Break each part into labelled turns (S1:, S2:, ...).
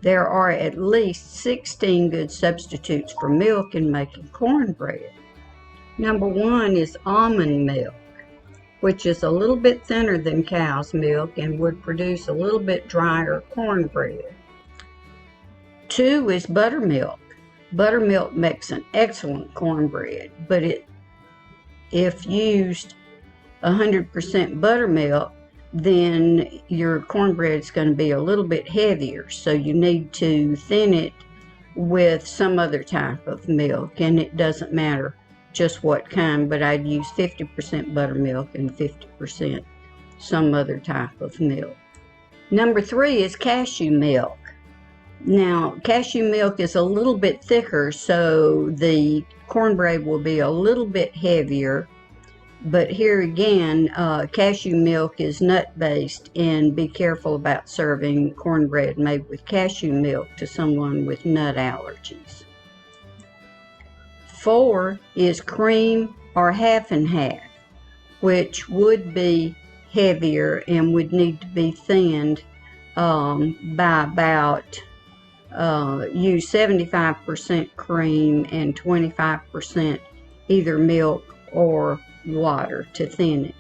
S1: There are at least 16 good substitutes for milk in making cornbread. Number 1 is almond milk, which is a little bit thinner than cow's milk and would produce a little bit drier cornbread. 2 is buttermilk. Buttermilk makes an excellent cornbread, but if used 100% buttermilk, then your cornbread is going to be a little bit heavier, so you need to thin it with some other type of milk, and it doesn't matter just what kind, but I'd use 50% buttermilk and 50% some other type of milk. Number 3 is cashew milk. Now, cashew milk is a little bit thicker, so the cornbread will be a little bit heavier. But here again, cashew milk is nut-based, and be careful about serving cornbread made with cashew milk to someone with nut allergies. 4 is cream or half and half, which would be heavier and would need to be thinned by about use 75% cream and 25% either milk or water to thin it,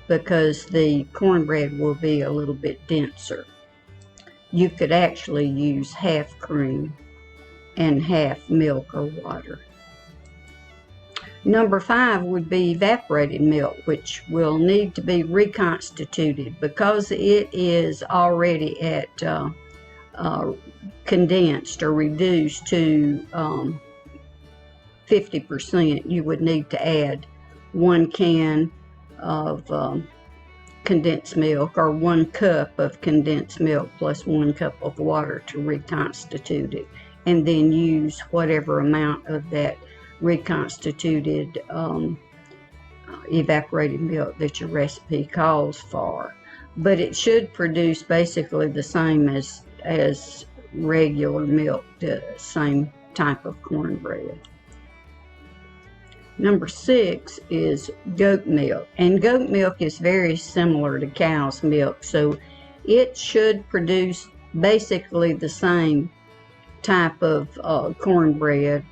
S1: because the cornbread will be a little bit denser. You could actually use half cream and half milk or water. Number 5 would be evaporated milk, which will need to be reconstituted because it is already at condensed or reduced to 50%. You would need to add 1 can of condensed milk or 1 cup of condensed milk plus 1 cup of water to reconstitute it, and then use whatever amount of that reconstituted evaporated milk that your recipe calls for. But it should produce basically the same as regular milk, the same type of cornbread. Number 6 is goat milk, and goat milk is very similar to cow's milk, so it should produce basically the same type of cornbread,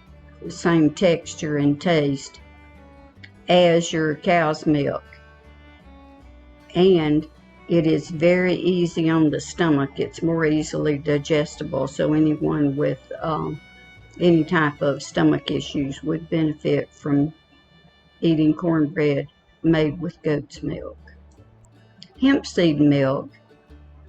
S1: same texture and taste as your cow's milk, and it is very easy on the stomach. It's more easily digestible, so anyone with any type of stomach issues would benefit from eating cornbread made with goat's milk. Hempseed milk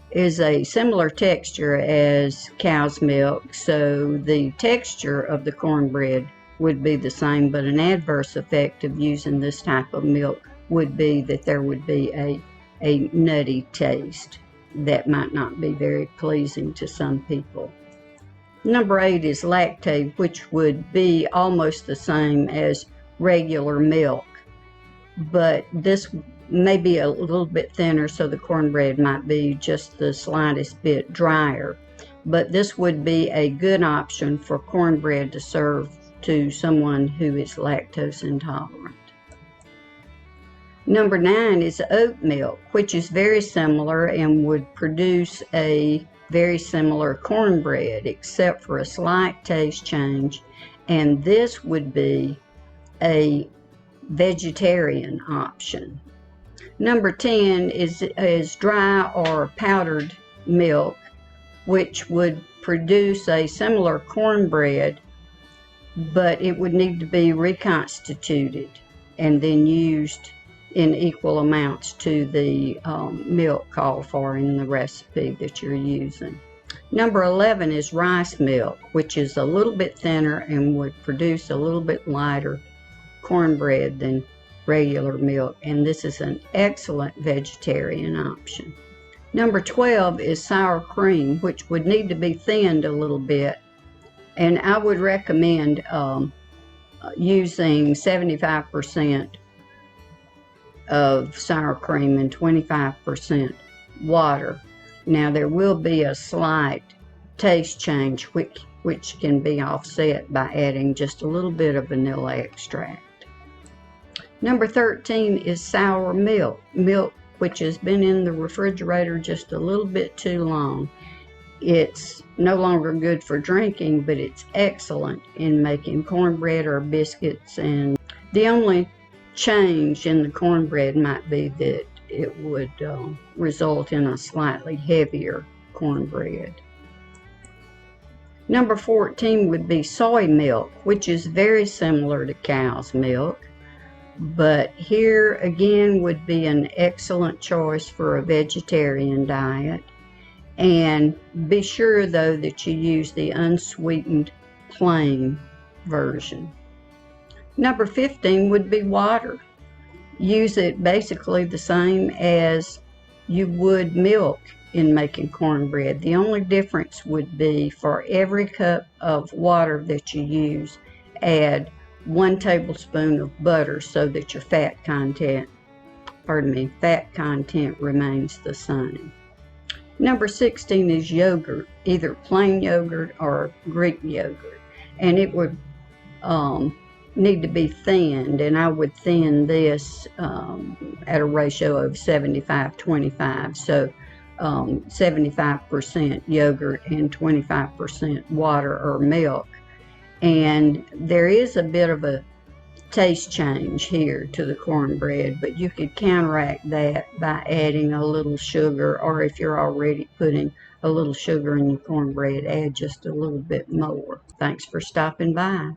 S1: is a similar texture as cow's milk, so the texture of the cornbread would be the same, but an adverse effect of using this type of milk would be that there would be a nutty taste that might not be very pleasing to some people. Number 8 is Lactaid, which would be almost the same as regular milk, but this may be a little bit thinner, so the cornbread might be just the slightest bit drier. But this would be a good option for cornbread to serve to someone who is lactose intolerant. Number 9 is oat milk, which is very similar and would produce a very similar cornbread except for a slight taste change, and this would be a vegetarian option. Number 10 is dry or powdered milk, which would produce a similar cornbread, but it would need to be reconstituted and then used in equal amounts to the milk called for in the recipe that you're using. Number 11 is rice milk, which is a little bit thinner and would produce a little bit lighter cornbread than regular milk, and this is an excellent vegetarian option. Number 12 is sour cream, which would need to be thinned a little bit, and I would recommend using 75% of sour cream and 25% water. Now there will be a slight taste change which can be offset by adding just a little bit of vanilla extract. Number 13 is sour milk, milk which has been in the refrigerator just a little bit too long. It's no longer good for drinking, but it's excellent in making cornbread or biscuits. And the only change in the cornbread might be that it would result in a slightly heavier cornbread. Number 14 would be soy milk, which is very similar to cow's milk, but here again would be an excellent choice for a vegetarian diet. And be sure though that you use the unsweetened plain version. Number 15 would be water. Use it basically the same as you would milk in making cornbread. The only difference would be for every cup of water that you use, add 1 tablespoon of butter so that your fat content remains the same. Number 16 is yogurt, either plain yogurt or Greek yogurt, and it would need to be thinned, and I would thin this at a ratio of 75-25, so 75% yogurt and 25% water or milk. And there is a bit of a taste change here to the cornbread, but you could counteract that by adding a little sugar, or if you're already putting a little sugar in your cornbread, add just a little bit more. Thanks for stopping by.